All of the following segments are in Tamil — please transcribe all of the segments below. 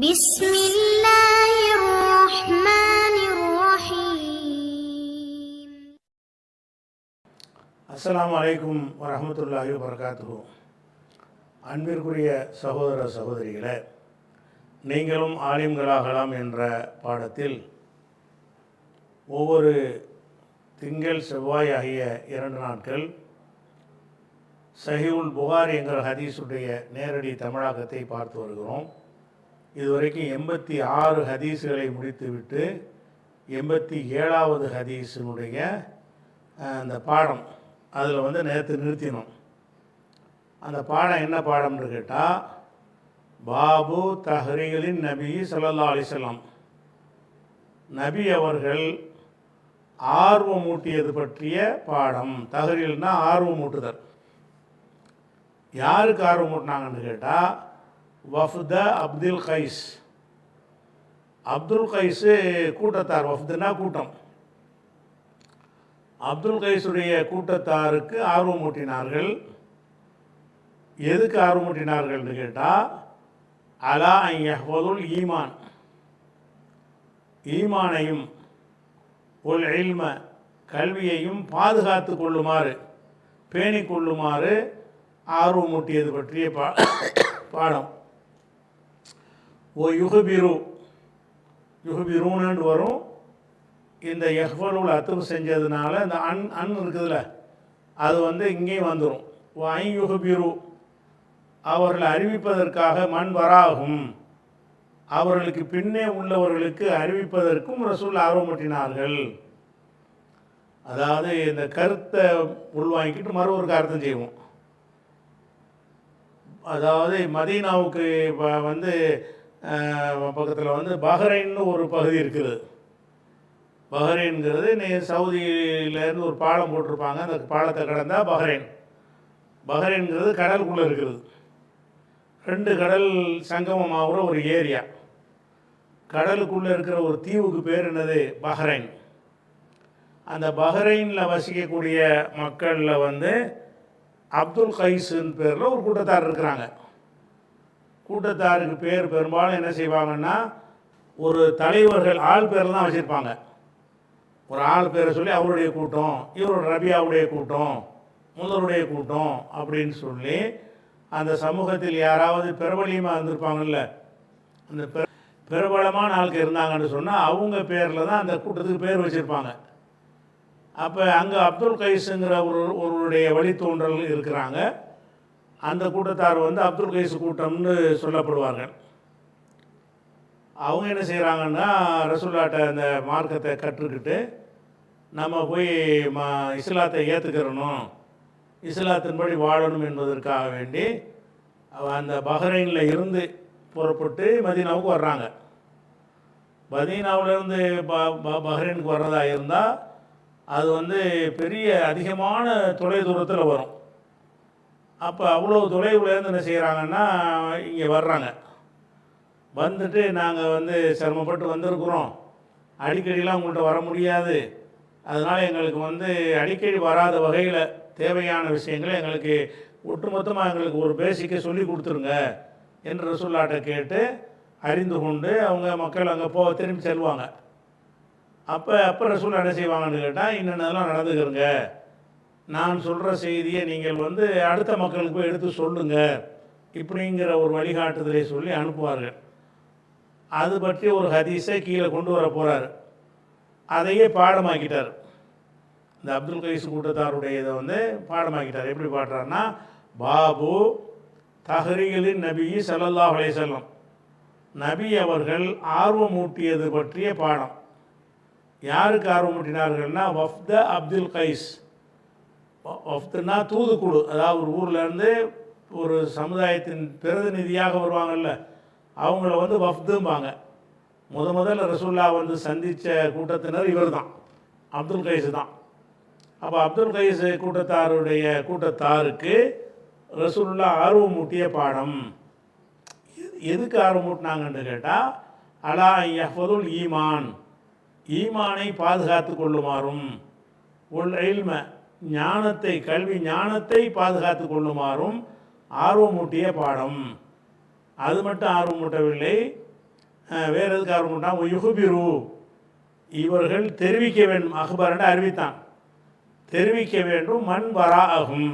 بسم الله الرحمن الرحيم. அஸ்ஸலாமு அலைக்கும் வரஹ்மத்துல்லாஹி வபரகாத்துஹு. அன்பிற்குரிய சகோதர சகோதரிகளே, நீங்களும் ஆலிம்களாகலாம் என்ற பாடத்தில் ஒவ்வொரு திங்கள் செவ்வாய் ஆகிய 2 நாட்கள் சஹீஹுல் புகாரி என்கிற ஹதீஸுடைய நேரடி தமிழாக்கத்தை பார்த்து வருகிறோம். இதுவரைக்கும் 86 ஹதீஸுகளை முடித்துவிட்டு 87வது ஹதீஸினுடைய அந்த பாடம் அதில் நேற்று நிறுத்தினோம். அந்த பாடம் என்ன பாடம்னு கேட்டால், பாபு தஹ்ரீலின் நபி ஸல்லல்லாஹு அலைஹி வஸல்லம், நபி அவர்கள் ஆர்வமூட்டியது பற்றிய பாடம். தஹ்ரீல்னா ஆர்வமூட்டுதல். யாருக்கு ஆர்வமூட்டினாங்கன்னு கேட்டால், வஃப்த அப்துல் கைஸ். அப்துல் கைஸு கூட்டத்தார். வஃப்துனா கூட்டம். அப்துல் கைஸுடைய கூட்டத்தாருக்கு ஆர்வமூட்டினார்கள். எதுக்கு ஆர்வமூட்டினார்கள்னு கேட்டால், அலா அன் யஹ்ஃபதுல் ஈமான், ஈமானையும் ஒல் இல்ம, கல்வியையும் பாதுகாத்து கொள்ளுமாறு, பேணி கொள்ளுமாறு ஆர்வமூட்டியது பற்றிய பாடம். ஓ யுஹபிரூன்னு வரும். இந்த யஹ்ஃபலுல் அத்துவு செஞ்சதுனால இந்த அன் இருக்குதுல்ல, அது இங்கேயும் வந்துடும். ஓ ஐ யுஹபிரு, அவர்கள் அறிவிப்பதற்காக, மண் வராகும், அவர்களுக்கு பின்னே உள்ளவர்களுக்கு அறிவிப்பதற்கும் ரசூல் ஆர்வமூட்டினார்கள். அதாவது இந்த கருத்தை உள்வாங்கிட்டு மறுவருக்கு அர்த்தம் செய்வோம். அதாவது மதீனாவுக்கு பக்கத்தில் பஹ்ரைன்னு ஒரு பகுதி இருக்குது. பஹ்ரைன்கிறது சவுதியிலேருந்து ஒரு பாலம் போட்டிருப்பாங்க. அந்த பாலத்தை கடந்தால் பஹ்ரைன். பஹ்ரைன்கிறது கடலுக்குள்ளே இருக்குது. 2 கடல் சங்கமமாகிற ஒரு ஏரியா. கடலுக்குள்ளே இருக்கிற ஒரு தீவுக்கு பேர் என்னது? பஹ்ரைன். அந்த பஹ்ரைனில் வசிக்கக்கூடிய மக்களில் அப்துல் கைஸுன்னு பேரில் ஒரு கூட்டத்தார் இருக்கிறாங்க. கூட்டத்தாருக்கு பேர் பெரும்பாலும் என்ன செய்வாங்கன்னா, ஒரு தலைவர்கள் ஆள் பேரில் தான் வச்சுருப்பாங்க. ஒரு ஆள் பேரை சொல்லி அவருடைய கூட்டம், இவரோட ரபியாவுடைய கூட்டம், முதலுடைய கூட்டம் அப்படின்னு சொல்லி அந்த சமூகத்தில் யாராவது பிரபலியமாக இருந்திருப்பாங்கல்ல, அந்த பிரபலமான ஆளுக்கு இருந்தாங்கன்னு சொன்னால் அவங்க பேரில் தான் அந்த கூட்டத்துக்கு பேர் வச்சுருப்பாங்க. அப்போ அங்கே அப்துல் கைஸுங்கிற ஒருவருடைய வழித்தோன்றல் இருக்கிறாங்க. அந்த கூட்டத்தார் அப்துல் கைஸ் கூட்டம்னு சொல்லப்படுவார்கள். அவங்க என்ன செய்கிறாங்கன்னா, ரசூலுல்லாஹ்ட்ட அந்த மார்க்கத்தை கற்றுக்கிட்டு நம்ம போய் இஸ்லாத்தை ஏற்றுக்கிறணும், இஸ்லாத்தின்படி வாழணும் என்பதற்காக வேண்டி அந்த பஹ்ரைனில் இருந்து புறப்பட்டு மதீனாவுக்கு வர்றாங்க. மதீனாவிலேருந்து பஹ்ரைனுக்கு வர்றதா இருந்தால் அது பெரிய அதிகமான தொலைதூரத்தில் வரும். அப்போ அவ்வளோ தொலைவுலேருந்து என்ன செய்கிறாங்கன்னா, இங்கே வர்றாங்க. வந்துட்டு நாங்கள் சிரமப்பட்டு வந்திருக்கிறோம், அடிக்கடிலாம் உங்கள்கிட்ட வர முடியாது, அதனால் எங்களுக்கு அடிக்கடி வராத வகையில் தேவையான விஷயங்களை எங்களுக்கு ஒட்டுமொத்தமாக எங்களுக்கு ஒரு பேசிக்கை சொல்லி கொடுத்துருங்க என்று ரசூலுல்லாஹ்ட்ட கேட்டு அறிந்து கொண்டு அவங்க மக்கள் அங்கே திரும்பி செல்வாங்க. அப்போ ரசூல் என்ன செய்வாங்கன்னு கேட்டால், இன்னென்னலாம் நடந்துக்கிறங்க, நான் சொல்கிற செய்தியை நீங்கள் அடுத்த மக்களுக்கு போய் எடுத்து சொல்லுங்கள், இப்படிங்கிற ஒரு வழிகாட்டுதலை சொல்லி அனுப்புவார்கள். அது பற்றி ஒரு ஹதீஸை கீழே கொண்டு வர போகிறார். அதையே பாடமாக்கிட்டார். இந்த அப்துல் கைஸ் கூட்டத்தாருடைய இதை பாடமாக்கிட்டார். எப்படி பாடுறாருன்னா, பாபு தஹ்ரீலின் நபி ஸல்லல்லாஹு அலைஹி வஸல்லம், நபி அவர்கள் ஆர்வமூட்டியது பற்றிய பாடம். யாருக்கு ஆர்வமூட்டினார்கள்னா, வஃப்த அப்துல் கைஸ். வஃப்துனா தூதுக்குழு. அதாவது ஒரு ஊர்லேருந்து ஒரு சமுதாயத்தின் பிரதிநிதியாக வருவாங்கள்ல, அவங்கள வஃப்தும்பாங்க. முதல்ல ரசூல்லா சந்தித்த கூட்டத்தினர் இவர் தான், அப்துல் கைஸ் தான். அப்போ அப்துல் கைஸ் கூட்டத்தாருக்கு ரசூலுல்லா ஆர்வமூட்டிய பாடம். எதுக்கு ஆர்வமூட்டினாங்கன்னு கேட்டால், அலா யஹ்ஃபதுல் ஈமான், ஈமானை பாதுகாத்து கொள்ளுமாறும், ஒல் இல்ம, ஞானத்தை, கல்வி ஞானத்தை பாதுகாத்து கொள்ளுமாறும் ஆர்வமூட்டிய பாடம். அது மட்டும் ஆர்வமூட்டவில்லை, வேறு எதுக்கு ஆர்வம் கொண்டான்? யுகுபிரு, இவர்கள் தெரிவிக்க வேண்டும். அக்பரன்னு அறிவித்தான், தெரிவிக்க வேண்டும். மண் வரா ஆகும்,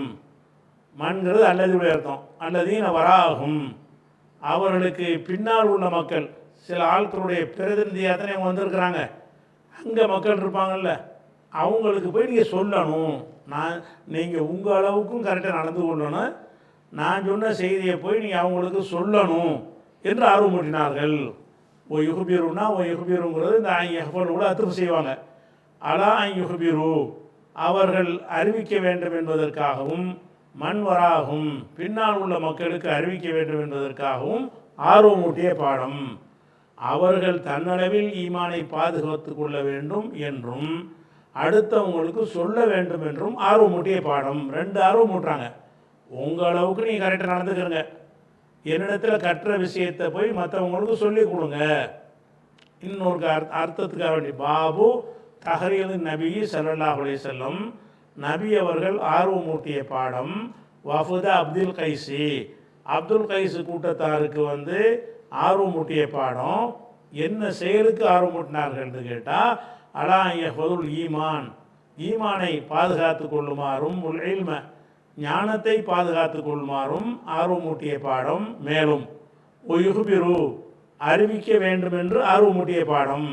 மண்கிறது அல்லதுடைய அர்த்தம். அல்லதீன வரா ஆகும், அவர்களுக்கு பின்னால் உள்ள மக்கள். சில ஆட்களுடைய பிரதிநிதியாகத்தானே அவங்க வந்திருக்கிறாங்க, அங்கே மக்கள் இருப்பாங்கள்ல, அவங்களுக்கு போய் நீங்கள் சொல்லணும். நீங்கள் உங்கள் அளவுக்கும் கரெக்டாக நடந்து கொள்ளணும், நான் சொன்ன செய்தியை போய் நீங்கள் அவங்களுக்கு சொல்லணும் என்று ஆர்வமூட்டினார்கள். யுகுபிருன்னா யுகுபிருங்கிறது இந்த யஹ்பல் கூட அத்துப்பு செய்வாங்க. அலா யுகுபிரு, அவர்கள் அறிவிக்க வேண்டும் என்பதற்காகவும், மண்வராகும், பின்னால் உள்ள மக்களுக்கு அறிவிக்க வேண்டும் என்பதற்காகவும் ஆர்வமூட்டிய பாடம். அவர்கள் தன்னளவில் ஈமானை பாதுகாத்து கொள்ள வேண்டும் என்றும் அடுத்தவங்களுக்கு சொல்ல வேண்டும் என்றும் ஆர்வமூட்டிய பாடம். ரெண்டு ஆர்வமூட்டுறாங்க. உங்கள் அளவுக்கு நீங்கள் கரெக்டாக நடந்துக்கிறங்க, என்னிடத்தில் கற்ற விஷயத்தை போய் மற்றவங்களுக்கு சொல்லிக் கொடுங்க. இன்னொரு அர்த்தத்துக்காக வேண்டி பாபு தஹரீல் நபி ஸல்லல்லாஹு அலைஹி வஸல்லம், நபி அவர்கள் ஆர்வமூட்டிய பாடம். வஃபுத அப்துல் கைசி, அப்துல் கைஸு கூட்டத்தாருக்கு ஆர்வமூட்டிய பாடம். என்ன செயலுக்கு ஆர்வமூட்டினார்கள்னு கேட்டால், அலா யஹ்ஃபதுல் ஈமான், ஈமானை பாதுகாத்து கொள்ளுமாறும், உல் இல்ம, ஞானத்தை பாதுகாத்து கொள்ளுமாறும் ஆர்வமூட்டிய பாடம். மேலும் யுகுபிரு, அறிவிக்க வேண்டும் என்று ஆர்வமூட்டிய பாடம்.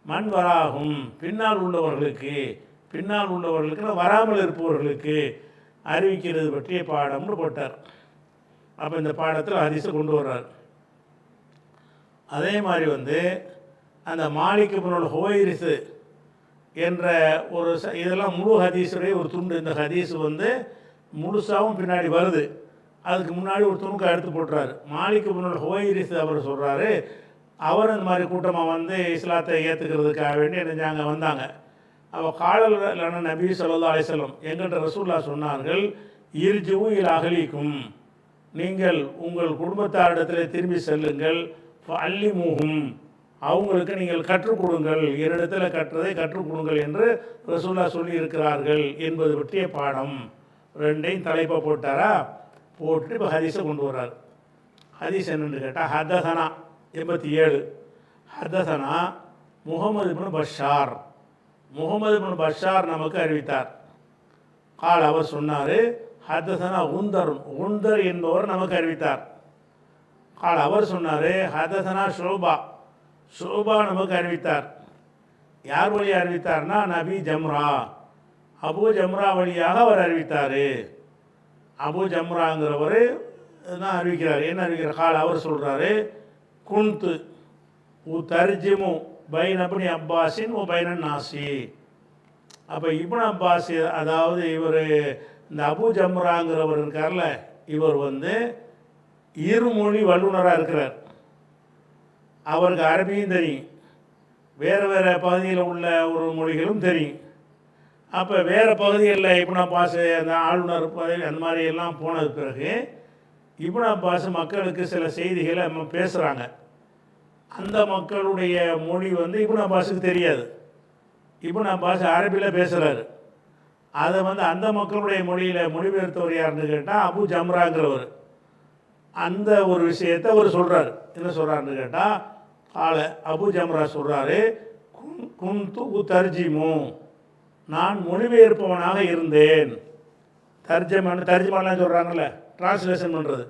மண் வராகும், பின்னால் உள்ளவர்களுக்கு வராமல் இருப்பவர்களுக்கு அறிவிக்கிறது பற்றிய பாடம்னு போட்டார். அப்போ இந்த பாடத்தில் ஹதீஸை கொண்டு வர்றார். அதே மாதிரி அந்த மாலிக் இப்னுல் ஹுவைரிஸ் என்ற ஒரு இதெல்லாம் முழு ஹதீஸுடைய ஒரு துண்டு. இந்த ஹதீஸ் முழுசாகவும் பின்னாடி வருது, அதுக்கு முன்னாடி ஒரு துணுக்கை எடுத்து போட்டுறாரு. மாலிக் இப்னுல் ஹுவைரிஸ் அவர் சொல்கிறாரு, அவர் இந்த மாதிரி கூட்டமாக இஸ்லாத்தை ஏற்றுக்கிறதுக்காக வேண்டி நினைஞ்சாங்க, வந்தாங்க. அவள் காலல் நபி ஸல்லல்லாஹு அலைஹி வஸல்லம், எங்கள்கிட்ட ரசூலுல்லாஹ் சொன்னார்கள், இர்ஜிஉ இலா அஹ்லிக்கும், நீங்கள் உங்கள் குடும்பத்தாரிடத்தில் திரும்பி செல்லுங்கள். அல்லிமுஹும், அவங்களுக்கு நீங்கள் கற்றுக் கொடுங்கள், என்னிடத்தில் கற்றதை கற்றுக் கொடுங்கள் என்று ரசூலுல்லாஹ் சொல்லி இருக்கிறார்கள் என்பது பற்றிய பாடம். ரெண்டையும் தலைப்பை போட்டாரா, போட்டு இப்போ ஹதீஸை கொண்டு வர்றார். ஹதீஸ் என்னென்னு கேட்டால், ஹதசனா 87, ஹதசனா முகமது இப்னு பஷார், முகமது இப்னு பஷார் நமக்கு அறிவித்தார். கால், அவர் சொன்னார், ஹதசனா உந்தர் என்பவர் நமக்கு அறிவித்தார். கால், அவர் சொன்னார், ஹதசனா ஷோபா நமக்கு அறிவித்தார். யார் வழியாக அறிவித்தார்னா, நபி ஜம்ரா, அபு ஜம்ரா வழியாக அவர் அறிவித்தார். அபு ஜம்ராங்கிறவர் தான் அறிவிக்கிறார். என்ன அறிவிக்கிறார்? கால், அவர் சொல்கிறாரு, குன்து தர்ஜிமு பைன் அப்னி அப்பாஸின் ஓ பைனன் நாசி. அப்போ இப்னு அப்பாஸ், அதாவது இவர் இந்த அபு ஜம்ராங்கிறவர் இருக்கார்ல, இவர் இருமொழி வல்லுநராக இருக்கிறார். அவருக்கு அரபியும் தெரியும், வேறு வேறு பகுதியில் உள்ள ஒரு மொழிகளும் தெரியும். அப்போ வேறு பகுதிகளில் இப்னு அப்பாஸ் அந்த ஆளுநர் பதவி அந்த மாதிரி எல்லாம் போனது பிறகு இப்னு அப்பாஸ் மக்களுக்கு சில செய்திகளை பேசுகிறாங்க. அந்த மக்களுடைய மொழி இப்னு அப்பாஸுக்கு தெரியாது. இப்னு அப்பாஸ் அரபியில் பேசுகிறாரு. அதை அந்த மக்களுடைய மொழியில் மொழிபெயர்த்தவர் யாருன்னு கேட்டால் அபு ஜம்ராங்கிறவர். அந்த ஒரு விஷயத்தை அவர் சொல்கிறார். என்ன சொல்கிறாருன்னு கேட்டால், கால அபு ஜம்ரா சொல்கிறாரு, குன்து தர்ஜிமு, நான் மொழிபெயர்ப்பவனாக இருந்தேன். தர்ஜமாலாம் சொல்கிறாங்கல்ல, டிரான்ஸ்லேஷன் பண்ணுறது.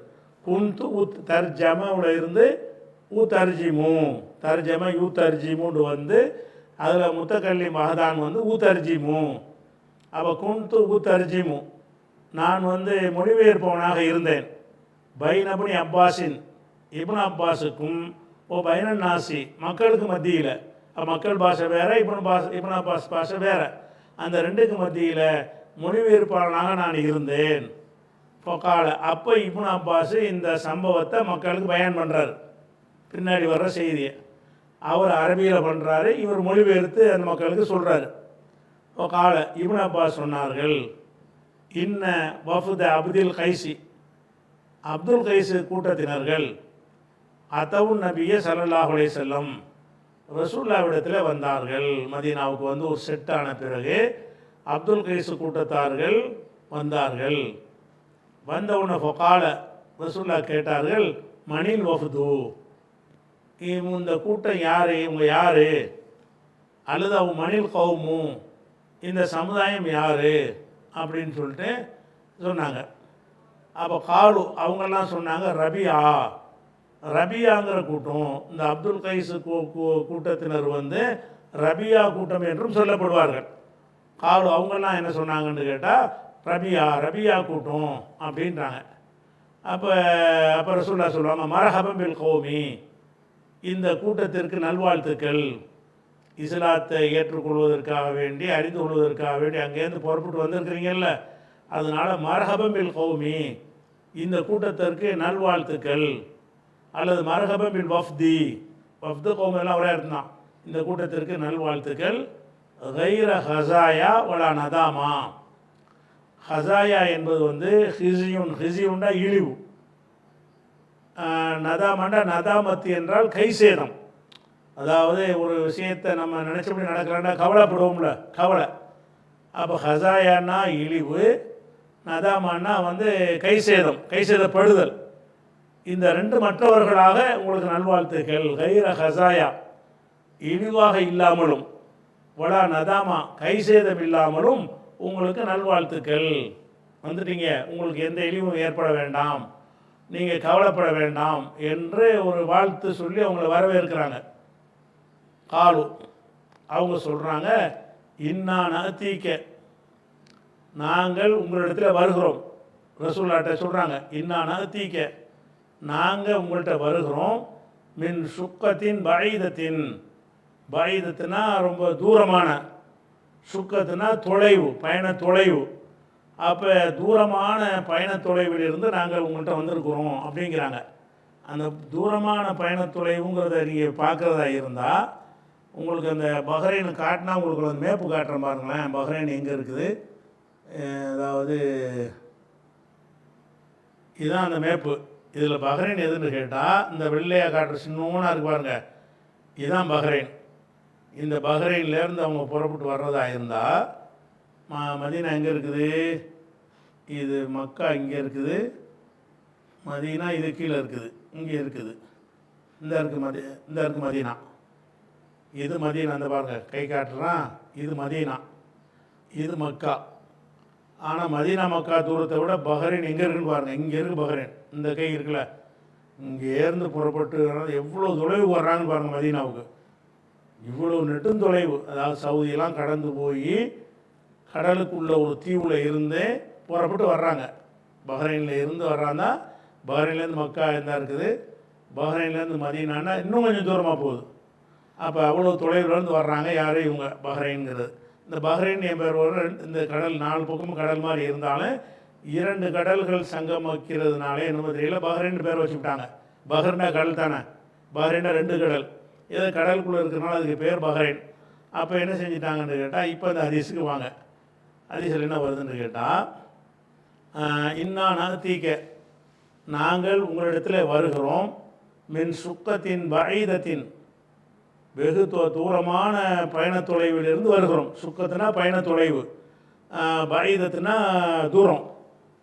குன்து தர்ஜமாவில் இருந்து தர்ஜிமு, தர்ஜம தர்ஜிமுன்னு அதில் முத்தக்கல்லி மகதான் தர்ஜிமு. அப்போ குன்து தர்ஜிமு, நான் மொழிபெயர்ப்பவனாக இருந்தேன். பைன் அப்னி அப்பாஸின், இப்னு அப்பாஸுக்கும் ஓ பைனன் நாசி, மக்களுக்கு மத்தியில். மக்கள் பாஷை வேறு, இப்னு அப்பாஸ் பாஷை வேறு. அந்த ரெண்டுக்கு மத்தியில் மொழிபெயர்ப்பாளனாக நான் இருந்தேன். பொக்கால, அப்போ இப்னு அப்பாஸ் இந்த சம்பவத்தை மக்களுக்கு பயான் பண்ணுறாரு. பின்னாடி வர்ற செய்தியை அவர் அரபியில் பண்ணுறாரு, இவர் மொழிபெயர்த்து அந்த மக்களுக்கு சொல்கிறாரு. பொக்கால, இப்னு அப்பாஸ் சொன்னார்கள், இன்ன வஃபுத அப்துல் கைசி, அப்துல் கைஸு கூட்டத்தினர்கள் அதவுன் நபிய ஸல்லல்லாஹு அலைஹி வஸல்லம், ரசூலுல்லாஹ்விடத்தில் வந்தார்கள். மதீனாவுக்கு ஒரு செட் ஆன பிறகு அப்துல் கைஸு கூட்டத்தார்கள் வந்தார்கள். வந்தவுடனே ஃபகால, ரசூலுல்லாஹ் கேட்டார்கள், மணில் வஃது, இந்த கூட்டம் யார், இவங்க யார், அல்லது அவங்க மணில் கவுமும், இந்த சமுதாயம் யார் அப்படின்னு சொல்லிட்டு சொன்னாங்க. அப்போ காலு அவங்கெல்லாம் சொன்னாங்க ரபியா, ரபியாங்கிற கூட்டம். இந்த அப்துல் கைஸ் கூட்டத்தினர் வந்து ரபியா கூட்டம் என்றும் சொல்லப்படுவார்கள். காலு அவங்கெல்லாம் என்ன சொன்னாங்கன்னு கேட்டால் ரபியா, ரபியா கூட்டம் அப்படின்றாங்க. அப்போ ரசூலுல்லாஹ் சொல்லுவாங்க மர்ஹபன் பில் கௌமி, இந்த கூட்டத்திற்கு நல்வாழ்த்துக்கள், இஸ்லாத்தை ஏற்றுக்கொள்வதற்காக வேண்டி, அறிந்து கொள்வதற்காக வேண்டி அங்கேருந்து புறப்பட்டு வந்திருக்கிறீங்கல்ல, அதனால் மர்ஹபன் பில் கௌமி, இந்த கூட்டத்திற்கு நல்வாழ்த்துக்கள். அல்லது மர்ஹபன் பில் வஃப்தி, வஃப்து கௌமெல்லாம் ஒரே இடம்தான், இந்த கூட்டத்திற்கு நல்வாழ்த்துக்கள். கைர ஹசாயா வலா நதாமா, ஹசாயா என்பது வந்து ஹிசியுன், ஹிசியுண்டா இழிவு, நதாமண்டா நதாமத்து என்றால் கைசேதம். அதாவது ஒரு விஷயத்தை நம்ம நினச்சபடி நடக்கலான்னா கவலைப்படுவோம்ல, கவலை. அப்போ ஹசாயான்னா இழிவு, நதாமான்னா வந்து கைசேதம், கைசேதப்படுதல். இந்த ரெண்டு மற்றவர்களாக உங்களுக்கு நல்வாழ்த்துக்கள். கைர ஹசாயா, இழிவாக இல்லாமலும், வலா நதாமா, கைசேதம் இல்லாமலும் உங்களுக்கு நல்வாழ்த்துக்கள். வந்துட்டீங்க, உங்களுக்கு எந்த இழிவும் ஏற்பட வேண்டாம், நீங்கள் கவலைப்பட வேண்டாம் என்று ஒரு வாழ்த்து சொல்லி அவங்கள வரவேற்கிறாங்க. காலு அவங்க சொல்கிறாங்க இன்னா நஅதீக, நாங்கள் உங்களிடத்தில் வருகிறோம். ரசூலுல்லாஹ்ட்ட சொல்கிறாங்க இன்னா நஅதீக, நாங்கள் உங்கள்கிட்ட வருகிறோம். மின் சுக்கத்தின் பஈதத்தின், பஈதத்துனா ரொம்ப தூரமான, சுக்கத்துனா தொலைவு, பயண தொலைவு. அப்போ தூரமான பயண தொலைவிலிருந்து நாங்கள் உங்கள்கிட்ட வந்திருக்கிறோம் அப்படிங்கிறாங்க. அந்த தூரமான பயண தொலைவுங்கிறத நீங்கள் பார்க்குறதா இருந்தால் உங்களுக்கு அந்த பஹ்ரைன் காட்டினா உங்களுக்கு அந்த மேப்பு காட்டுறேன் பாருங்களேன். பஹ்ரைன் எங்கே இருக்குது, அதாவது இதுதான் அந்த மேப்பு. இதில் பஹ்ரைன் எதுன்னு கேட்டால் இந்த வெள்ளையாக காட்டுற சின்னோனா இருக்கு பாருங்க, இதுதான் பஹ்ரைன். இந்த பஹ்ரைன்லேருந்து அவங்க புறப்பட்டு வர்றதா இருந்தால் மதீனா எங்கே இருக்குது, இது மக்கா இங்கே இருக்குது, மதீனா இது கீழே இருக்குது, இங்கே இருக்குது, இந்த இருக்குது மதீனா, இது மதீனா. அந்த பாருங்க கை காட்டுறான், இது மதீனா, இது மக்கா. ஆனால் மதீனா மக்கா தூரத்தை விட பஹ்ரைன் எங்கே இருக்குன்னு பாருங்கள், இங்கே இருக்குது பஹ்ரைன், இந்த கை இருக்குல்ல, இங்கேருந்து புறப்பட்டு எவ்வளோ தொலைவு வர்றாங்கன்னு பாருங்கள் மதீனாவுக்கு. இவ்வளோ நெடுந்தொலைவு, அதாவது சவுதியெல்லாம் கடந்து போய் கடலுக்குள்ள ஒரு தீவில் இருந்து புறப்பட்டு வர்றாங்க. பஹ்ரைனில் இருந்து வர்றாங்க. பஹ்ரைன்லேருந்து மக்கா இருந்தால் இருக்குது, பஹ்ரைன்லேருந்து மதீனான்னா இன்னும் கொஞ்சம் தூரமாக போகுது. அப்போ அவ்வளோ தொலைவிலேருந்து வர்றாங்க. யார் இவங்க, பஹ்ரைன்கிறது. இந்த பஹ்ரைன் என் பேர் ஒரு இந்த கடல் 4 பக்கமும் கடல் மாதிரி இருந்தாலும் 2 கடல்கள் சங்கமிக்கிறதுனாலே என்னமோ தெரியல பஹ்ரைன் பேர் வச்சுக்கிட்டாங்க. பஹ்ரைனா கடல் தானே, பஹ்ரைனா 2 கடல், ஏதோ கடலுக்குள்ளே இருக்கிறனால அதுக்கு பேர் பஹ்ரைன். அப்போ என்ன செஞ்சிட்டாங்கன்னு கேட்டால் இப்போ இந்த ஹதீஸுக்கு வாங்க. ஹதீஸில் என்ன வருதுன்னு கேட்டால் இன்னா நஅதீக, நாங்கள் உங்களிடத்தில் வருகிறோம். மின் சுக்கத்தின் பஈதத்தின், வெகு தூரமான பயண தொலைவிலிருந்து வருகிறோம். சுக்கத்துனா பயண தொலைவு, பஈதத்துனா தூரம்,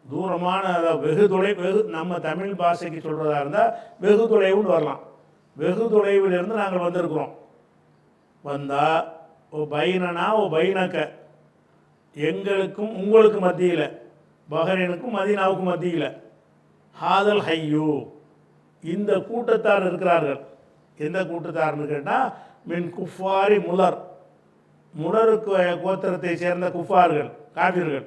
தூரமான, வெகு தொலைவு. வெகு நம்ம தமிழ் பாஷைக்கு சொல்கிறதா இருந்தால் வெகு தொலைவுன்னு வரலாம். வெகு தொலைவிலிருந்து நாங்கள் வந்திருக்கிறோம். வந்தால் ஓ பைனனா ஓ பைனக்க, எங்களுக்கும் உங்களுக்கு மத்தியில், பஹ்ரைனுக்கும் மதீனாவுக்கும் மத்தியில், ஹாதல் ஹையூ, இந்த கூட்டத்தார் இருக்கிறார்கள். எந்த கூட்டத்தார்னு கேட்டால் மின் குஃபாரி முலர், முலருக்கு கோத்திரத்தை சேர்ந்த குஃபார்கள், காபிர்கள்.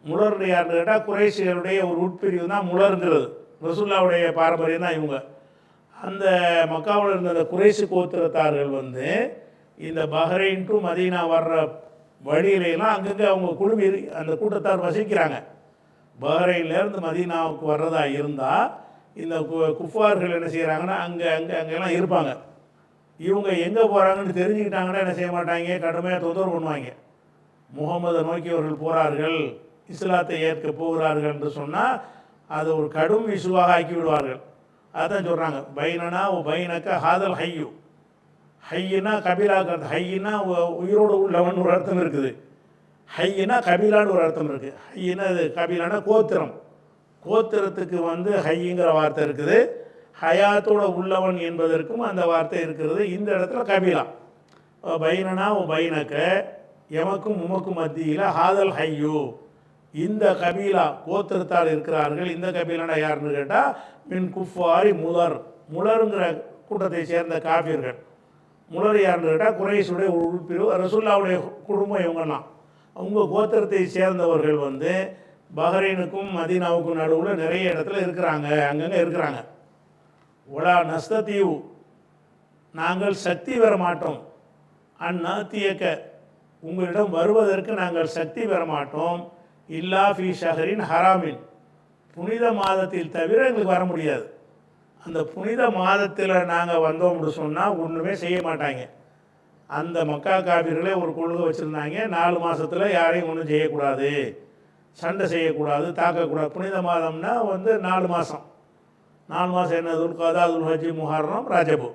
முலர் யாருன்னு கேட்டால் குறைஷியருடைய ஒரு உட்பிரிவு தான் முலருங்கிறது. ரசூலுல்லாஹ்வுடைய பாரம்பரியம் தான் இவங்க. அந்த மக்காவில் இருந்த அந்த குறைஷி கோத்திரத்தார்கள் வந்து இந்த பஹ்ரைன் டு மதீனா வர்ற வழியிலாம் அங்கங்கே அவங்க குழுமி அந்த கூட்டத்தார் வசிக்கிறாங்க. பஹ்ரைன்லேருந்து மதீனாவுக்கு வர்றதா இருந்தால் இந்த குஃபார்கள் என்ன செய்கிறாங்கன்னா அங்கெல்லாம் இருப்பாங்க. இவங்க எங்கே போகிறாங்கன்னு தெரிஞ்சுக்கிட்டாங்கன்னா என்ன செய்ய மாட்டாங்க, கடுமையாக தொந்தரவு பண்ணுவாங்க. முகமதை நோக்கி அவர்கள் போகிறார்கள், இஸ்லாத்தை ஏற்க போகிறார்கள் என்று சொன்னால் அது ஒரு கடும் இசுவாக ஆக்கி விடுவார்கள். அதுதான் சொல்கிறாங்க பைனனா ஓ பைனக்க ஹாதல் ஹையூ. ஹையினா கபிலாக்கு, ஹையினா உயிரோடு உள்ளவன் ஒரு அர்த்தம் இருக்குது, ஹையினா கபிலான்னு ஒரு அர்த்தம் இருக்குது. ஹையினா இது கபிலானா கோத்திரம், கோத்திரத்துக்கு வந்து ஹைங்கிற வார்த்தை இருக்குது. ஹயாத்தோட உள்ளவன் என்பதற்கும் அந்த வார்த்தை இருக்கிறது. இந்த இடத்துல கபீலா பைனனா பைனக்க, எமக்கும் உமக்கும் மத்தியில் ஹாதல் ஹையு, இந்த கபீலா கோத்திரத்தால் இருக்கிறார்கள். இந்த கபீலானா யாருன்னு கேட்டால் மின் குஃபாரி முலர், முலருங்கிற கூட்டத்தை சேர்ந்த காஃபிர்கள். முலர் யாருன்னு கேட்டால் குறைஷுடைய ஒரு உறுப்பினர், ரசூல்லாவுடைய குடும்பம் இவங்கெல்லாம். அவங்க கோத்திரத்தை சேர்ந்தவர்கள் வந்து பஹ்ரைனுக்கும் மதீனாவுக்கும் நடுவில் நிறைய இடத்துல இருக்கிறாங்க, அங்கங்கே இருக்கிறாங்க. ஒலா நஸ்தீவு, நாங்கள் சக்தி பெற மாட்டோம். அந்நாத்தியக்க, உங்களிடம் வருவதற்கு நாங்கள் சக்தி பெற மாட்டோம். இல்லா ஃபி ஷஹரின் ஹராமின், புனித மாதத்தில் தவிர எங்களுக்கு வர முடியாது. அந்த புனித மாதத்தில் நாங்கள் வந்தோம்னு சொன்னால் ஒன்றுமே செய்ய மாட்டாங்க. அந்த மக்கா காபிர்களே ஒரு கொள்கை வச்சுருந்தாங்க, 4 மாதத்தில் யாரையும் ஒன்றும் செய்யக்கூடாது, சண்டை செய்யக்கூடாது, தாக்கக்கூடாது. புனித மாதம்னா வந்து 4 மாதம். 4 மாதம் என்ன? துல்காதா, துல்ஹஜ்ஜி, முஹர்ரம், ரஜபு.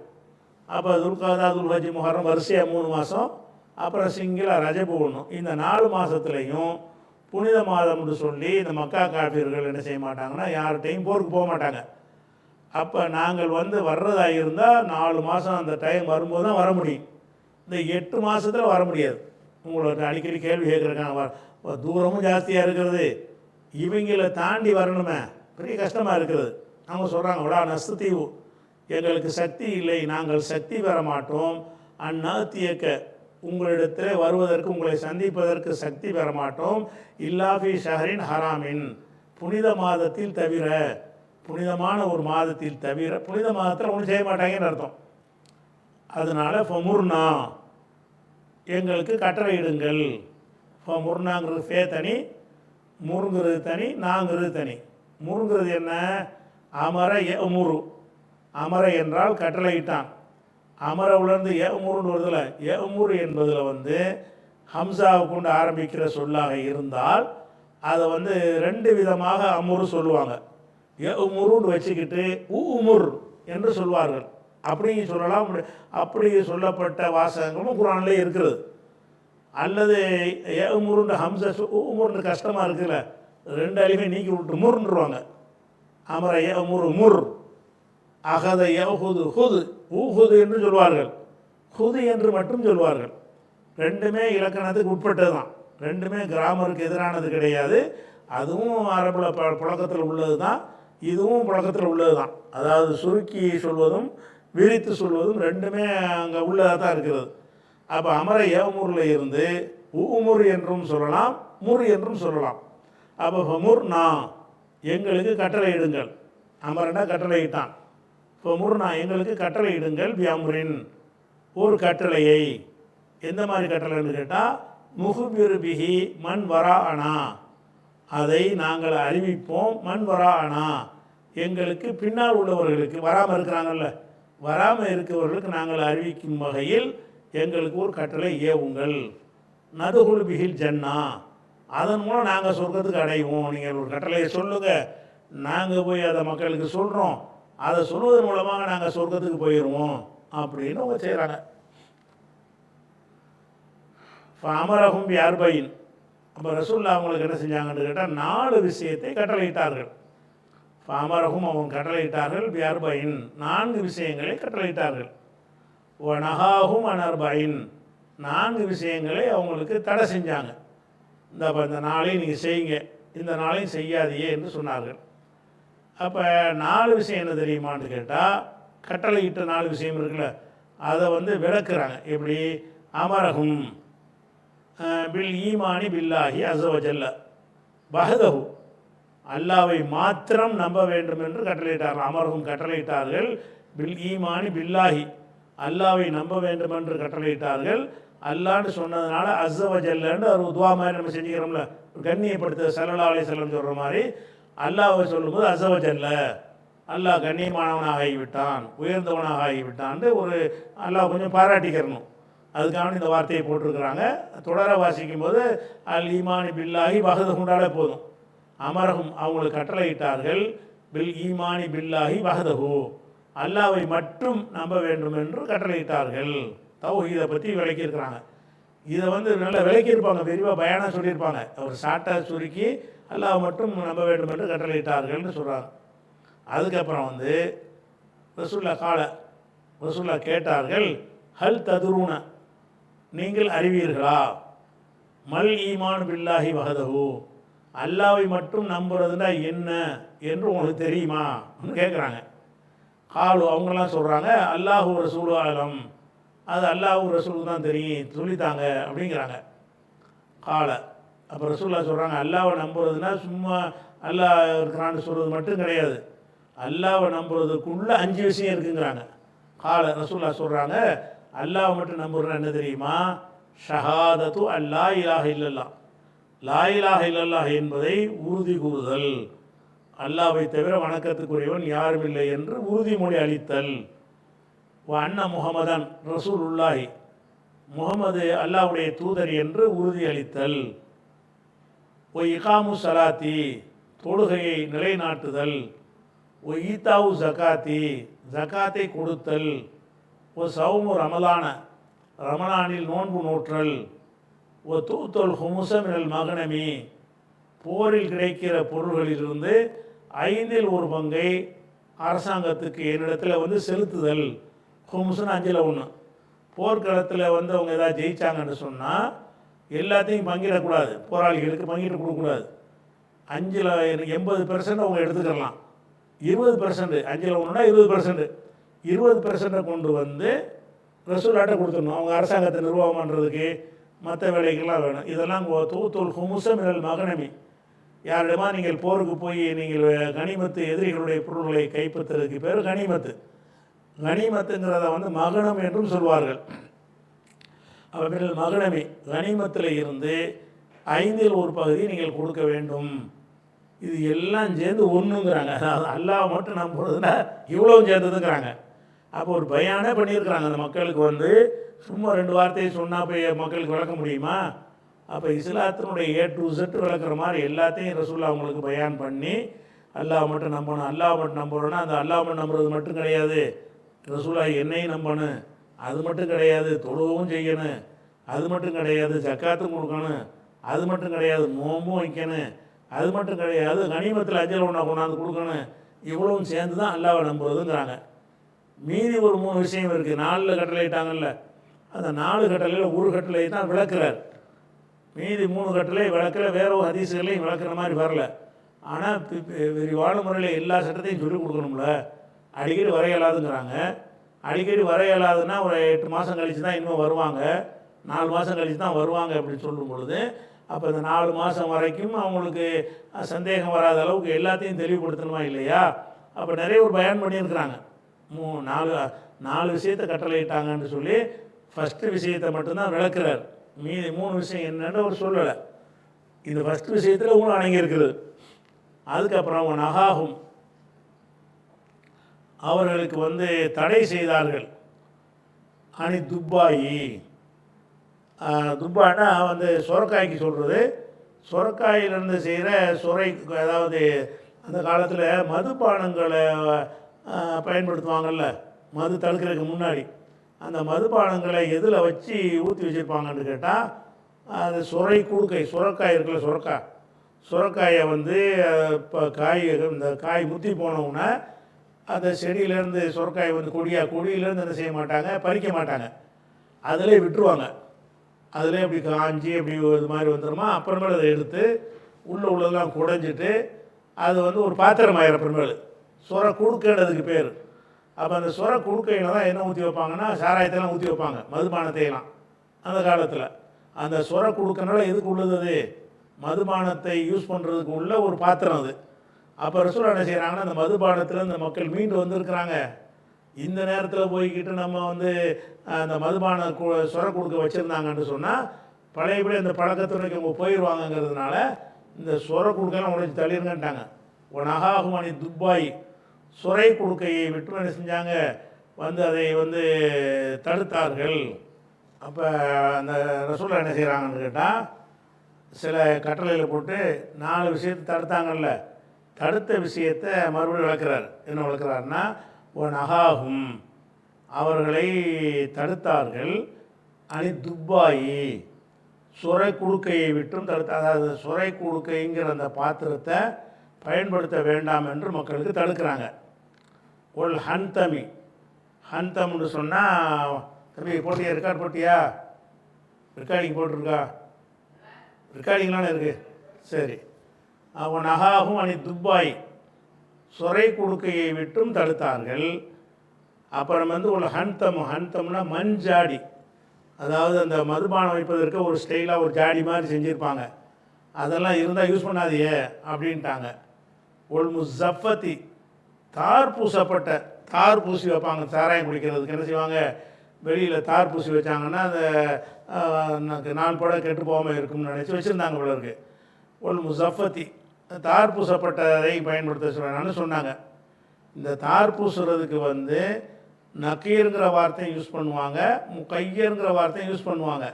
அப்போ துல்காதா, துல்ஹஜ்ஜி, முஹர்ரம் வரிசையாக 3 மாதம், அப்புறம் சிங்கிளா ரஜபு ஒன்று. இந்த 4 மாதத்துலேயும் புனித மாதம்னு சொல்லி இந்த மக்கா காபிர்கள் என்ன செய்ய மாட்டாங்கன்னா, யார்கிட்டையும் போருக்கு போக மாட்டாங்க. அப்போ நாங்கள் வந்து வர்றதாக இருந்தால் 4 மாதம் அந்த டைம் வரும்போது தான் வர முடியும். இந்த 8 மாதத்தில் வர முடியாது. உங்களுக்கு அடிக்கடி கேள்வி கேட்குறக்கான தூரமும் ஜாஸ்தியாக இருக்கிறது, இவங்களை தாண்டி வரணுமே, பெரிய கஷ்டமாக இருக்கிறது. அவங்க சொல்கிறாங்க, விடா நஸ்தீவு, எங்களுக்கு சக்தி இல்லை, நாங்கள் சக்தி பெற மாட்டோம். அந்நாத்தியக்க, உங்களிடத்தில் வருவதற்கு, உங்களை சந்திப்பதற்கு சக்தி பெற மாட்டோம். இல்லாஃபி ஷஹரின் ஹராமின், புனித மாதத்தில் தவிர, புனிதமான ஒரு மாதத்தில் தவிர, புனித மாதத்தில் ஒன்றும் செய்ய மாட்டாங்கன்னு அர்த்தம். அதனால் ஃபமுர்னா, எங்களுக்கு கட்டளையிடுங்கள். ஃபமுர்னாங்கிறது ஃபே தனி, முருங்கிறது தனி, நாங்கிறது தனி. முருங்கிறது என்ன? அமர எமுரு, அமர என்றால் கட்டளையிட்டான். அமர உலர்ந்து எமுருன்னு வருதில்ல, எமுரு என்பதில் வந்து ஹம்சாவை கொண்டு ஆரம்பிக்கிற சொல்லாக இருந்தால் அதை வந்து 2 விதமாக அமுரு சொல்லுவாங்க. எமுருன்னு வச்சுக்கிட்டு உமுர் என்று சொல்வார்கள். அப்படி சொல்லலாம். அப்படி சொல்லப்பட்ட வாசகங்களும் குர்ஆனிலே இருக்கிறது. அல்லது எமுருன்ற ஹம்சா உமுர்னு கஷ்டமாக இருக்குல்ல, 2 அலிஃபை நீக்கி விட்டு முர்ன்றுவாங்க. அமர எமுரு முர், அகத யஹுது ஹுது, ஊஹுது என்று சொல்வார்கள், ஹுது என்று மட்டும் சொல்வார்கள். 2மே இலக்கணத்துக்கு உட்பட்டது தான், 2மே கிராமருக்கு எதிரானது கிடையாது. அதுவும் அரபில் புழக்கத்தில் உள்ளது தான், இதுவும் புழக்கத்தில் உள்ளது தான். அதாவது சுருக்கி சொல்வதும் விரித்து சொல்வதும் 2மே அங்கே உள்ளதாக தான் இருக்கிறது. அப்போ அமர ஏமுரில் இருந்து ஊமுர் என்றும் சொல்லலாம், முர் என்றும் சொல்லலாம். அப்போ முர்னா, எங்களுக்கு கட்டளையிடுங்கள். அமரனா கட்டளையிட்டான். இப்போ முர்னா, எங்களுக்கு கட்டளையிடுங்கள். பியம்ரின், ஒரு கட்டளையை. எந்த மாதிரி கட்டளைன்னு கேட்டால், முஹுபிர் பிஹி மண் வரா அனா, அதை நாங்கள் அறிவிப்போம். மண் வரா அனா, எங்களுக்கு பின்னால் உள்ளவர்களுக்கு, வராமல் இருக்கிறாங்கல்ல, வராமல் இருக்கிறவர்களுக்கு நாங்கள் அறிவிக்கும் வகையில் எங்களுக்கு ஒரு கட்டளை ஏவுங்கள். நதுகுல் பிஹில் ஜன்னா, அதன் மூலம் நாங்கள் சொர்க்கத்துக்கு அடைவோம். நீங்கள் ஒரு கட்டளையை சொல்லுங்கள், நாங்கள் போய் அதை மக்களுக்கு சொல்கிறோம், அதை சொல்வதன் மூலமாக நாங்கள் சொர்க்கத்துக்கு போயிடுவோம் அப்படின்னு அவங்க செய்கிறாங்க. இப்போ அமரகும் யார்பையின், அப்போ ரசூல்லா அவங்களுக்கு என்ன செஞ்சாங்கன்னு கேட்டால் 4 விஷயத்தை கட்டளையிட்டார்கள். அமரகும், அவங்க கட்டளையிட்டார்கள். பியர்பைன், 4 விஷயங்களை கட்டளையிட்டார்கள். நகாகும் அனர்பைன், 4 விஷயங்களை அவங்களுக்கு தடை செஞ்சாங்க. இந்த நாளையும் நீங்கள் செய்யுங்க, இந்த நாளையும் செய்யாதியே என்று சொன்னார்கள். அப்போ 4 விஷயம் என்ன தெரியுமான்னு கேட்டால், கட்டளையிட்ட 4 விஷயம் இருக்குல்ல, அதை வந்து விளக்குறாங்க. எப்படி? அமரகும் பில் ஈமானி பில்லாஹி அஸவஜல்ல பஹதஹு, அல்லாவை மாத்திரம் நம்ப வேண்டும் என்று கட்டளையிட்டார்கள். அமரகும் கட்டளையிட்டார்கள். பில் ஈமானி பில்லாஹி, அல்லாவை நம்ப வேண்டும் என்று கட்டளையிட்டார்கள். அல்லான்னு சொன்னதுனால அஸவஜல்லன்னு ஒரு துவா மாதிரி நம்ம செஞ்சுக்கிறோம்ல, கண்ணியப்படுத்த ஸல்லல்லாஹு அலைஹி வஸல்லம் சொல்கிற மாதிரி அல்லாவை சொல்லும்போது அஸவஜல்ல, அல்லாஹ் கண்ணியமானவனாக ஆகிவிட்டான், உயர்ந்தவனாக ஆகிவிட்டான்னு ஒரு அல்லாஹ் கொஞ்சம் பாராட்டிக்கிறணும். அதுக்காக இந்த வார்த்தையை போட்டிருக்கிறாங்க. தொடர வாசிக்கும் போது அல் ஈமானி பில்லாஹி வஹது கொண்டாலே போதும். அமரகும், அவங்களுக்கு கட்டளையிட்டார்கள். பில் ஈமானி பில்லாஹி வஹதஹு, அல்லாவை மட்டும் நம்ப வேண்டும் என்று கட்டளையிட்டார்கள். தௌஹீதை பற்றி விளக்கியிருக்கிறாங்க. இதை வந்து நல்லா விளக்கியிருப்பாங்க, விரிவாக பயானாக சொல்லியிருப்பாங்க. அவர் ஷார்ட்டாக சுருக்கி அல்லாஹ் மட்டும் நம்ப வேண்டும் என்று கட்டளையிட்டார்கள்னு சொல்கிறாங்க. அதுக்கப்புறம் வந்து ரசூல்லா கேட்டார்கள், ஹல் ததுரூன, நீங்கள் அறிவீர்களா, மல் ஈமான் பில்லாஹி வஹதஹு, அல்லாவை மட்டும் நம்புறதுன்னா என்ன என்று உங்களுக்கு தெரியுமா கேட்குறாங்க. காலு, அவங்களாம் சொல்கிறாங்க, அல்லாஹு ரசூலு ஆலம், அது அல்லாஹு ரசூலுக்கு தான் தெரியும், சொல்லித்தாங்க அப்படிங்கிறாங்க. கால, அப்போ ரசூல்லா சொல்கிறாங்க, அல்லாவை நம்புறதுன்னா சும்மா அல்லாஹ் இருக்கிறான்னு சொல்கிறது மட்டும் கிடையாது, அல்லாவை நம்புறதுக்குள்ளே 5 விஷயம் இருக்குங்கிறாங்க. கால, ரசூல்லா சொல்கிறாங்க, அல்லாவை மட்டும் நம்புறேன்னா என்ன தெரியுமா, ஷஹாதத்து அல்லா இலாஹ இல்லல்லா, லா இலாஹ இல்லல்லாஹ் என்பதை உறுதி கூறுதல், அல்லாவை தவிர வணக்கத்துக்குரியவன் யாரும் இல்லை என்று உறுதிமொழி அளித்தல், அண்ணா முஹம்மதன் ரசூலுல்லாஹி, முகமது அல்லாஹ்வுடைய தூதர் என்று உறுதி அளித்தல், இகாமு சலாத்தி, தொழுகையை நிலைநாட்டுதல், ஈத்தாவு ஜகாத்தி, ஜகாத்தை கொடுத்தல், சவுமு ரமலான, ரமலானில் நோன்பு நோற்றல், தூத்தல் ஹுமுச மினல் மகனமி, போரில் கிடைக்கிற பொருள்களிலிருந்து 5இல் 1 பங்கை அரசாங்கத்துக்கு என்னிடத்தில் செலுத்துதல். ஹுமுசுன்னு 5ல் 1. போர்க்களத்தில் அவங்க ஏதாவது ஜெயிச்சாங்கன்னு சொன்னால் எல்லாத்தையும் பங்கிடக்கூடாது, போராளிகளுக்கு பங்கிட்டு கொடுக்கக்கூடாது. 5ல் 80% அவங்க எடுத்துக்கலாம், 20%, 5ல் 1னா 20%, 20% கொண்டு ரசூலாட்ட கொடுத்துடணும். அவங்க அரசாங்கத்தை நிர்வாகம் பண்ணுறதுக்கு மற்ற வேலைகள்லாம் வேணும். இதெல்லாம் தூத்துல் ஹுமுச மினல் மகனமி, யாரிடமா நீங்கள் போருக்கு போய் நீங்கள் கனிமத்து, எதிரிகளுடைய பொருள்களை கைப்பற்றுறதுக்கு பேர் கனிமத்து. கனிமத்துங்கிறத மகனம் என்றும் சொல்வார்கள். அவர்கள் மகனமி, கனிமத்தில் இருந்து 5இல் 1 பகுதி நீங்கள் கொடுக்க வேண்டும். இது எல்லாம் சேர்ந்து ஒன்றுங்கிறாங்க. அதாவது அல்லாஹ் மட்டும் நம்புறதுன்னா இவ்வளோ சேர்ந்ததுங்கிறாங்க. அப்போ ஒரு பயானே பண்ணியிருக்கிறாங்க அந்த மக்களுக்கு. சும்மா 2 வார்த்தையை சொன்னால் போய் மக்களுக்கு விளக்க முடியுமா? அப்போ இஸ்லாத்தினுடைய A to Z விளக்குற மாதிரி எல்லாத்தையும் ரசூல்லா அவங்களுக்கு பயான் பண்ணி, அல்லாஹ் மட்டும் நம்பணும், அல்லாஹ் மட்டும் நம்புறோன்னா அந்த அல்லாஹ் மட்டும் நம்புறது மட்டும் கிடையாது, ரசூல்லா என்னையும் நம்பணும், அது மட்டும் கிடையாது, தொழுவும் செய்யணும், அது மட்டும் கிடையாது, ஜக்காத்தும் கொடுக்கணும், அது மட்டும் கிடையாது, நோம்பும் வைக்கணும், அது மட்டும் கிடையாது, கனிமத்தில் 5ல் 1 கொண்டாந்து கொடுக்கணும். இவ்வளவும் சேர்ந்து தான் அல்லாஹ்வை நம்புறதுங்கிறாங்க. மீதி ஒரு 3 விஷயம் இருக்குது. 4 கட்டளையிட்டாங்கல்ல, அந்த 4 கட்டளையில் ஒரு கட்டளை தான் விளக்குறார், மீதி 3 கட்டளை விளக்கல, வேற ஒரு ஹதீஸுகளையும் விளக்குற மாதிரி வரல. ஆனால் விரிவான முறையில் எல்லா சட்டத்தையும் சொல்லிக் கொடுக்கணும்ல, அடிக்கடி வர இயலாதுங்கிறாங்க. அடிக்கடி வர இயலாதுன்னா ஒரு 8 மாதம் கழித்து தான் இன்னும் வருவாங்க, 4 மாதம் கழித்து தான் வருவாங்க அப்படின்னு சொல்லும் பொழுது, அப்போ இந்த 4 மாதம் வரைக்கும் அவங்களுக்கு சந்தேகம் வராத அளவுக்கு எல்லாத்தையும் தெளிவுபடுத்தணுமா இல்லையா? அப்போ நிறைய ஒரு பயான் பண்ணியிருக்கிறாங்க. 4 விஷயத்தை கட்டளையிட்டாங்கன்னு சொல்லி ஃபஸ்ட்டு விஷயத்தை மட்டும்தான் விளக்குறார். மீதி 3 விஷயம் என்னன்னு அவர் சொல்லலை. இந்த ஃபஸ்ட்டு விஷயத்தில் ஒன்று அடங்கியிருக்குது. அதுக்கப்புறம் நகாகும், அவர்களுக்கு தடை செய்தார்கள். அணி துப்பாயி, துப்பாய்னா சுரக்காய்க்கு சொல்கிறது, சுரக்காயிலிருந்து செய்கிற சுரை, அதாவது அந்த காலத்தில் மதுபானங்களை பயன்படுத்துவாங்கள்ல, மது தடுக்கிறதுக்கு முன்னாடி அந்த மதுபானங்களை எதில் வச்சு ஊற்றி வச்சுருப்பாங்கன்னு கேட்டால், அது சுரை கூடுக்கை, சுரக்காய் இருக்குல்ல, சுரக்காயை இப்போ இந்த காய் முத்தி போனவுடனே அந்த செடியிலேருந்து சுரக்காய் கொடியிலேருந்து என்ன செய்ய மாட்டாங்க, பறிக்க மாட்டாங்க, அதிலே விட்டுருவாங்க. அதிலே அப்படி காஞ்சி அப்படி இது மாதிரி வந்துடுமா, அப்புறமேல அதை எடுத்து உள்ளதெல்லாம் குடைஞ்சிட்டு அது ஒரு பாத்திரம் ஆயிரம், அப்புறமேலு சுர குடுக்கைன்னு அதுக்கு பேர். அப்போ அந்த சுர குடுக்கையில் தான் என்ன ஊற்றி வைப்பாங்கன்னா, சாராயத்தையெல்லாம் ஊற்றி வைப்பாங்க, மதுபானத்தையெல்லாம் அந்த காலத்தில். அந்த சுர குடுக்கனால எதுக்கு உள்ளது, அது மதுபானத்தை யூஸ் பண்ணுறதுக்கு உள்ள ஒரு பாத்திரம் அது. அப்போ ரசூல் என்ன செய்கிறாங்கன்னா, அந்த மதுபானத்தில் இந்த மக்கள் மீண்டு வந்திருக்கிறாங்க, இந்த நேரத்தில் போய்கிட்டு நம்ம அந்த மதுபான சுர குடுக்க வச்சுருந்தாங்கன்னு சொன்னால் பழையபடி அந்த பழக்கத்துறைக்கு அவங்க போயிடுவாங்கங்கிறதுனால இந்த சுர குடுக்கையெல்லாம் உடைச்சி தள்ளிருங்கன்ட்டாங்க. நகாகும் அணி துப்பாய், சுரை குடுக்கையை விட்டு என்ன செஞ்சாங்க, அதை தடுத்தார்கள். அப்போ அந்த ரசூல் என்ன செய்கிறாங்கன்னு கேட்டால், சில கட்டளையில் போட்டு 4 விஷயத்தை தடுத்தாங்கல்ல, தடுத்த விஷயத்தை மறுபடியும் விளக்குறார். என்ன விளக்குறாருன்னா, நகாகும், அவர்களை தடுத்தார்கள், அணி துப்பாயி, சுரை குடுக்கையை விட்டும் தடுத்த, அதாவது சுரை குடுக்கைங்கிற அந்த பாத்திரத்தை பயன்படுத்த வேண்டாம் என்று மக்களுக்கு தடுக்கிறாங்க. ஒல் ஹன்தமி. ஹன்தம்னு சொன்னால் தம்பி போட்டியா, ரெக்கார்ட் போட்டியா? ரெக்கார்டிங் போட்டிருக்கா? ரெக்கார்டிங்லாம் இருக்குது. சரி. அவன் நகாகும் அணி துப்பாய், சொரை குடுக்கையை விட்டும் தடுத்தார்கள். அப்புறம் வந்து ஒரு ஹன்தம்னா மண்ஜாடி, அதாவது அந்த மதுபானம் வைப்பதற்கு ஒரு ஸ்டைலாக ஒரு ஜாடி மாதிரி செஞ்சுருப்பாங்க, அதெல்லாம் இருந்தால் யூஸ் பண்ணாதியே அப்படின்ட்டாங்க. ஒல் முஸஃபத்தி, தார் பூசப்பட்ட, தார் பூசி வைப்பாங்க சாராயம் குடிக்கிறதுக்கு. என்ன செய்வாங்க, வெளியில் தார் பூசி வச்சாங்கன்னா அந்த 4 படம் கெட்டு போகாமல் இருக்கும்னு நினச்சி வச்சுருந்தாங்க போல இருக்கு. ஒல் முஸஃபத்தி, தார் பூசப்பட்டதை பயன்படுத்த சொல்கிறான்னு சொன்னாங்க. இந்த தார் பூசுறதுக்கு வந்து நக்கீருங்கிற வார்த்தையும் யூஸ் பண்ணுவாங்க, முக்கையருங்கிற வார்த்தையும் யூஸ் பண்ணுவாங்க.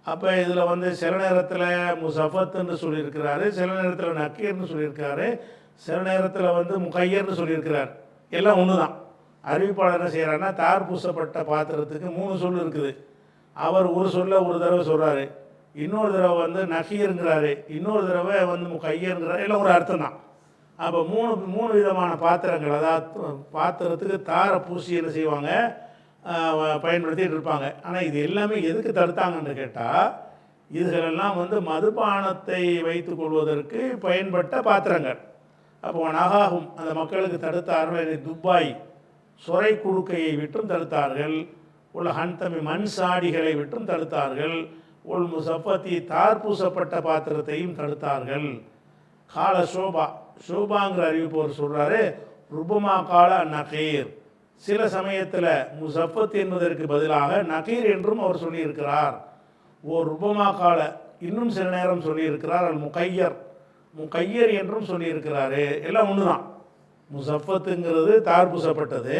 அப்போ இதில் வந்து சில நேரத்தில் முஸஃபத்துன்னு சொல்லியிருக்கிறாரு, சில நேரத்தில் நக்கீர்னு சொல்லியிருக்காரு, சில நேரத்தில் வந்து முக்கையர்னு சொல்லியிருக்கிறார். எல்லாம் ஒன்று தான். அறிவிப்பாளர் என்ன செய்கிறாருன்னா, தார் பூசப்பட்ட பாத்திரத்துக்கு 3 சொல் இருக்குது. அவர் ஒரு சொல்ல ஒரு தடவை சொல்கிறாரு, இன்னொரு தடவை வந்து நக்கீருங்கிறாரு, இன்னொரு தடவை வந்து முக்கையருங்கிறாரு. எல்லாம் ஒரு அர்த்தம் தான். அப்போ மூணு விதமான பாத்திரங்கள், அதாவது பாத்திரத்துக்கு தாரை பூசி என்ன செய்வாங்க, பயன்படுத்திகிட்டு இருப்பாங்க. ஆனால் இது எல்லாமே எதுக்கு தடுத்தாங்கன்னு கேட்டால், இதுகளெல்லாம் வந்து மதுபானத்தை வைத்து கொள்வதற்கு பயன்பட்ட பாத்திரங்கள். அப்போ நகாகும், அந்த மக்களுக்கு தடுத்தார்கள். துப்பாய், சொரை குடுக்கையை விட்டும் தடுத்தார்கள். உள்ள ஹன்தமி, மண் சாடிகளை விட்டும் தடுத்தார்கள். உள் முஸஃபத்தி, தார் பூசப்பட்ட பாத்திரத்தையும் தடுத்தார்கள். கால ஷோபா, ஷோபாங்கிற அறிவிப்பவர் சொல்கிறாரு, ருபமா கால நகீர், சில சமயத்தில் முஸஃபத் என்பதற்கு பதிலாக நகீர் என்றும் அவர் சொல்லியிருக்கிறார். ஓ ருபமா கால, இன்னும் சில நேரம் சொல்லியிருக்கிறார் அல் முக்கையர், முக்கையர் என்றும் சொல்லியிருக்கிறாரு. எல்லாம் ஒன்று தான். முஸஃபத்துங்கிறது தார் பூசப்பட்டது,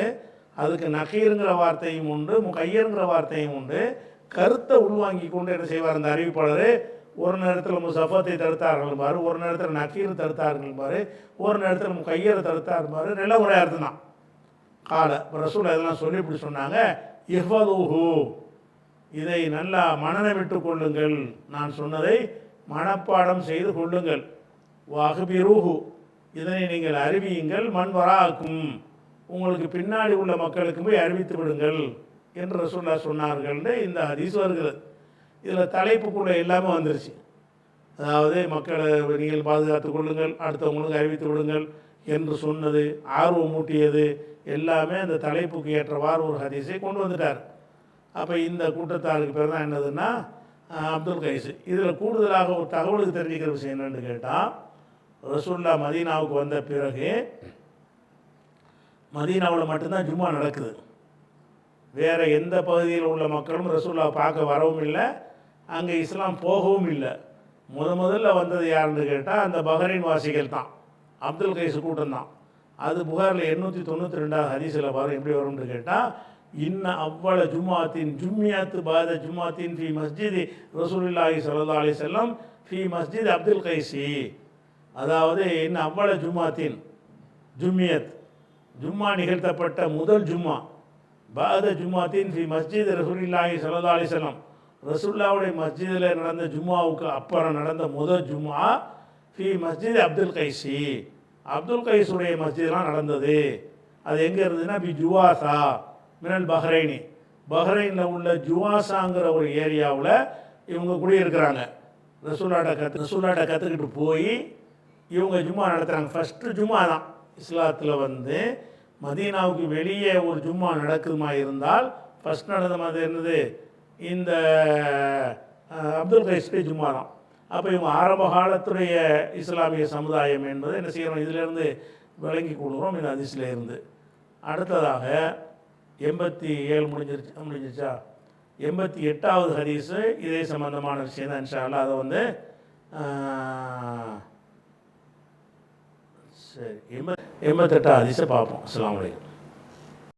அதுக்கு நகீருங்கிற வார்த்தையும் உண்டு, முக்கையருங்கிற வார்த்தையும் உண்டு. கருத்தை உள்வாங்கி கொண்டு என்ன செய்வார் அந்த அறிவிப்பாளர், ஒரு நேரத்தில் முஸஃபத்தை தடுத்தார்கள் பாரு, ஒரு நேரத்தில் நக்கீர் தடுத்தார்கள் பாரு, ஒரு நேரத்தில் முக்கையரை தடுத்தார் பாரு. எல்லாம் ஒரே அர்த்தம் தான். கால ரசூல் அதெல்லாம் சொல்லி இப்படி சொன்னாங்க, இஹ்வதுஹு, இதை நல்லா மனநமிட்டு கொள்ளுங்கள், நான் சொன்னதை மனப்பாடம் செய்து கொள்ளுங்கள். வஹ்பிருஹு, இதனை நீங்கள் அறிவியுங்கள். மண் வராக்கும், உங்களுக்கு பின்னாடி உள்ள மக்களுக்கு போய் அறிவித்து விடுங்கள் என்று ரசூல்லா சொன்னார்கள்னு இந்த ஹதீஸ் வருகிறது. இதில் தலைப்புக்குள்ளே எல்லாமே வந்துருச்சு. அதாவது மக்களை நீங்கள் பாதுகாத்து கொள்ளுங்கள், அடுத்தவங்களுக்கு அறிவித்து விடுங்கள் என்று சொன்னது, ஆர்வம் மூட்டியது எல்லாமே அந்த தலைப்புக்கு ஏற்றவாறு ஒரு ஹதீஸை கொண்டு வந்துட்டார். அப்போ இந்த கூட்டத்தாருக்கு பேர் தான் என்னதுன்னா அப்துல் கைஸ். இதில் கூடுதலாக ஒரு தகவலுக்கு தெரிஞ்சுக்கிற விஷயம் என்னென்னு கேட்டால், ரசூல்லா மதீனாவுக்கு வந்த பிறகு மதீனாவில் மட்டும்தான் ஜும்மா நடக்குது. வேறு எந்த பகுதியில் உள்ள மக்களும் ரசூல்லாவை பார்க்க வரவும் இல்லை, அங்கே இஸ்லாம் போகவும் இல்லை. முதல்ல வந்தது யாருன்னு கேட்டால் அந்த பஹ்ரைன் வாசிகள் தான், அப்துல் கைஸ் கூட்டம் தான். அது புகாரில் 892 ஹதீஸில் வரும். எப்படி வரும்னு கேட்டால், இன்ன அவ்வள ஜும்மாத்தின் ஜும்மியாத்து பாத ஜும்மாத்தின் ஃபி மஸ்ஜித் ரசூலுல்லாஹி ஸல்லல்லாஹு அலைஹி வஸல்லம் ஃபி மஸ்ஜித் அப்துல் கைசி. அதாவது இன்ன அவ்வள ஜும்மாத்தின் ஜும்மியத், ஜும்மா நிகழ்த்தப்பட்ட முதல் ஜும்மா, பாத ஜும்மாத்தின் ஃபி மஸ்ஜித் ரசூலுல்லாஹி ஸல்லல்லாஹு அலைஹி வஸல்லம், ரசூலுல்லாஹுடைய மஸ்ஜிதில் நடந்த ஜும்மாவுக்கு அப்புறம் நடந்த முதல் ஜும்மா ஃபி மஸ்ஜித் அப்துல் கைசி, அப்துல் கைஸுடைய மஸ்ஜிதெலாம் நடந்தது. அது எங்கே இருந்ததுன்னா பி ஜுவாசா மினல் பஹ்ரைனி, பஹ்ரைனில் உள்ள ஜுவாசாங்கிற ஒரு ஏரியாவில் இவங்க குடியிருக்கிறாங்க. ரசூலாட்ட கற்றுக்கிட்டு போய் இவங்க ஜும்மா நடத்துகிறாங்க. ஃபஸ்ட்டு ஜும்மா தான் இஸ்லாத்தில் வந்து மதீனாவுக்கு வெளியே ஒரு ஜும்மா நடக்குதுமா இருந்தால் ஃபஸ்ட் நடந்த மாதிரி இருந்தது இந்த அப்துல் கைஸுடைய ஜும்மா தான். அப்போ இவங்க ஆரம்ப காலத்துடைய இஸ்லாமிய சமுதாயம் என்பதை என்ன செய்கிறோம், இதிலேருந்து விளங்கி கொள்கிறோம் இந்த ஹதீஸில் இருந்து. அடுத்ததாக 87 முடிஞ்சிருச்சா, 88வது ஹதீஸு இதே சம்பந்தமான விஷயம் தான். இன்ஷா அல்லாஹ் அதை வந்து சரி 88 ஹதீஸை பார்ப்போம். அஸ்ஸலாமு அலைக்கும்.